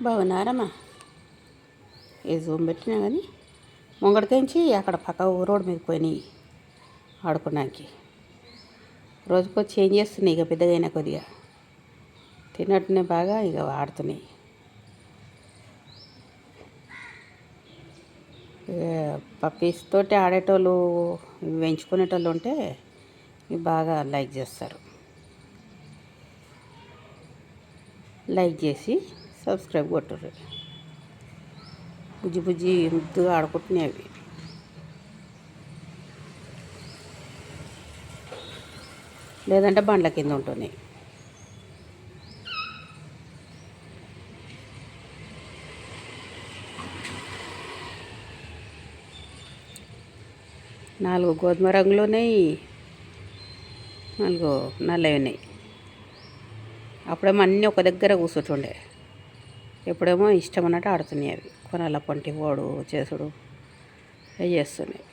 బాగున్నారమ్మా. ఏ జూమ్ పెట్టినా కానీ ముంగడికించి అక్కడ పక్క రోడ్డు మీద పోయినాయి ఆడుకోవడానికి. రోజుకో చేంజ్ చేస్తున్నాయి. ఇక పెద్దగా అయినా కొద్దిగా తిన్నట్టునే బాగా ఇక ఆడుతున్నాయి. పప్పీస్ తోటి ఆడేటోళ్ళు పెంచుకునేటోళ్ళు ఉంటే ఇవి బాగా లైక్ చేస్తారు. లైక్ చేసి సబ్స్క్రైబ్ కొట్టుర్రు. బుజ్జి బుజ్జి ముద్దుగా ఆడుకుంటున్నాయి అవి. లేదంటే బండ్ల కింద ఉంటున్నాయి. నాలుగు గోధుమ రంగులు ఉన్నాయి, 4 నల్లవి ఉన్నాయి. అప్పుడేమో అన్నీ ఒక దగ్గర కూర్చుంటుండే, ఎప్పుడేమో ఇష్టం అన్నట్టు ఆడుతున్నాయి. అవి కొనాల పొంటి పోడు చేసుడు అవి చేస్తున్నాయి.